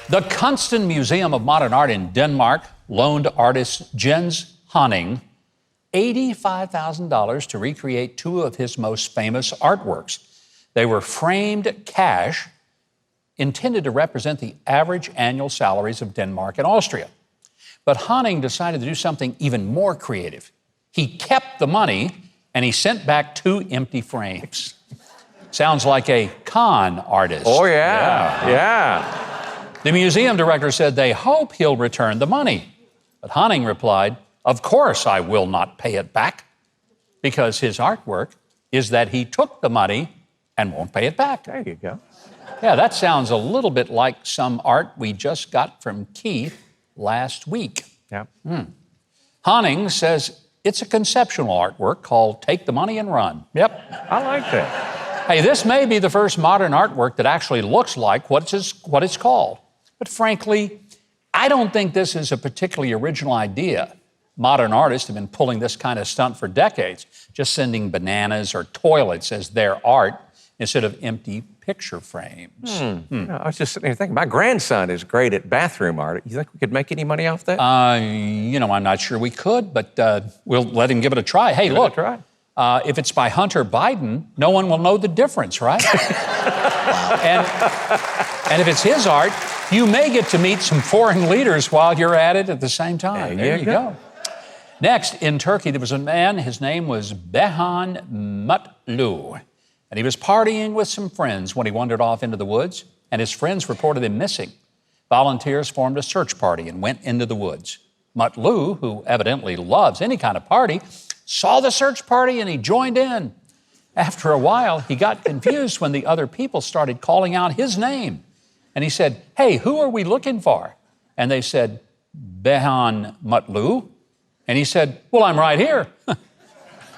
The Kunsten Museum of Modern Art in Denmark loaned artist Jens Honning $85,000 to recreate two of his most famous artworks. They were framed cash intended to represent the average annual salaries of Denmark and Austria. But Honning decided to do something even more creative. He kept the money and he sent back two empty frames. Sounds like a con artist. Oh, yeah. The museum director said they hope he'll return the money. But Honning replied, "Of course I will not pay it back," because his artwork is that he took the money and won't pay it back. There you go. Yeah, that sounds a little bit like some art we just got from Keith last week. Yeah. Honning says it's a conceptual artwork called Take the Money and Run. Yep, I like that. Hey, this may be the first modern artwork that actually looks like what it's called. But frankly, I don't think this is a particularly original idea. Modern artists have been pulling this kind of stunt for decades, just sending bananas or toilets as their art instead of empty picture frames. I was just sitting here thinking, my grandson is great at bathroom art. You think we could make any money off that? I'm not sure we could, but we'll let him give it a try. Hey, look, if it's by Hunter Biden, no one will know the difference, right? and if it's his art, you may get to meet some foreign leaders while you're at it at the same time. There you go. Next, in Turkey, there was a man, his name was Behan Mutlou, and he was partying with some friends when he wandered off into the woods, and his friends reported him missing. Volunteers formed a search party and went into the woods. Mutlou, who evidently loves any kind of party, saw the search party and he joined in. After a while, he got confused when the other people started calling out his name. And he said, "Hey, who are we looking for?" And they said, "Behan Mutlou." And he said, "Well, I'm right here."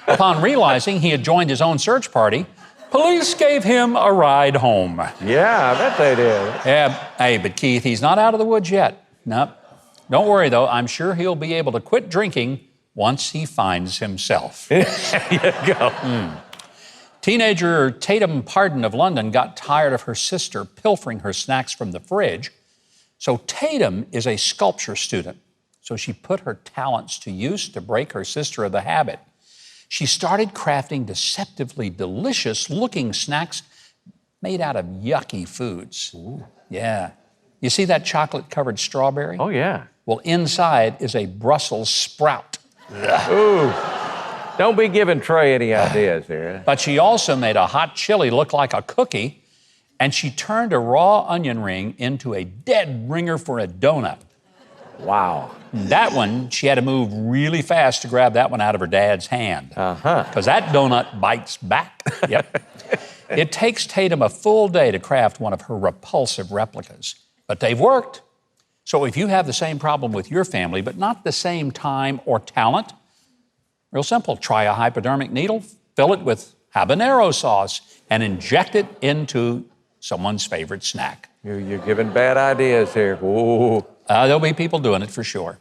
Upon realizing he had joined his own search party, police gave him a ride home. Yeah, I bet they did. Yeah, hey, but Keith, he's not out of the woods yet. No. Don't worry, though. I'm sure he'll be able to quit drinking once he finds himself. There you go. Teenager Tate Pardon of London got tired of her sister pilfering her snacks from the fridge. So Tatum is a sculpture student. So she put her talents to use to break her sister of the habit. She started crafting deceptively delicious-looking snacks made out of yucky foods. Ooh. Yeah. You see that chocolate-covered strawberry? Oh, yeah. Well, inside is a Brussels sprout. Ooh. Don't be giving Trey any ideas here. But she also made a hot chili look like a cookie, and she turned a raw onion ring into a dead ringer for a donut. Wow. That one, she had to move really fast to grab that one out of her dad's hand. Because that donut bites back. Yep. It takes Tatum a full day to craft one of her repulsive replicas. But they've worked. So if you have the same problem with your family, but not the same time or talent, real simple. Try a hypodermic needle, fill it with habanero sauce, and inject it into someone's favorite snack. You're giving bad ideas here. Ooh. There'll be people doing it for sure.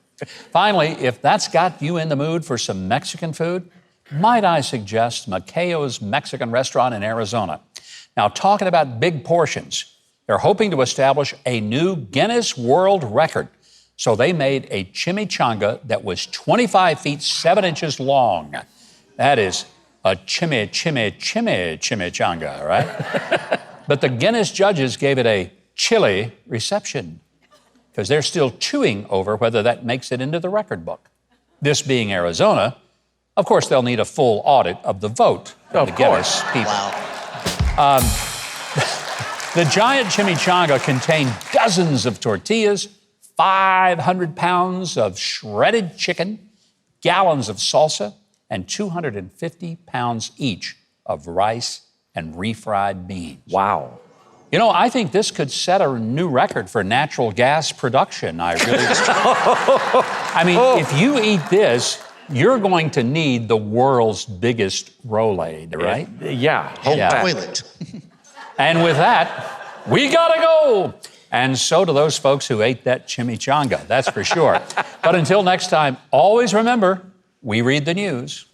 Finally, if that's got you in the mood for some Mexican food, might I suggest Macayo's Mexican restaurant in Arizona. Now, talking about big portions, they're hoping to establish a new Guinness World Record. So they made a chimichanga that was 25 feet, 7 inches long. That is a chimichanga, right? But the Guinness judges gave it a chili reception because they're still chewing over whether that makes it into the record book. This being Arizona, of course, they'll need a full audit of the vote from the Guinness people. Wow. The giant chimichanga contained dozens of tortillas, 500 pounds of shredded chicken, gallons of salsa, and 250 pounds each of rice and refried beans. Wow. You know, I think this could set a new record for natural gas production. I really I mean, if you eat this, you're going to need the world's biggest Rolade, right? Yeah. Toilet. And with that, we gotta go. And so do those folks who ate that chimichanga, that's for sure. But until next time, always remember, we read the news.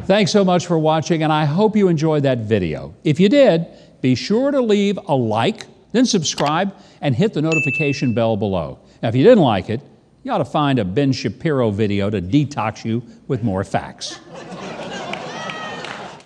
Thanks so much for watching, and I hope you enjoyed that video. If you did, be sure to leave a like, Then subscribe and hit the notification bell below. Now, if you didn't like it, you ought to find a Ben Shapiro video to detox you with more facts.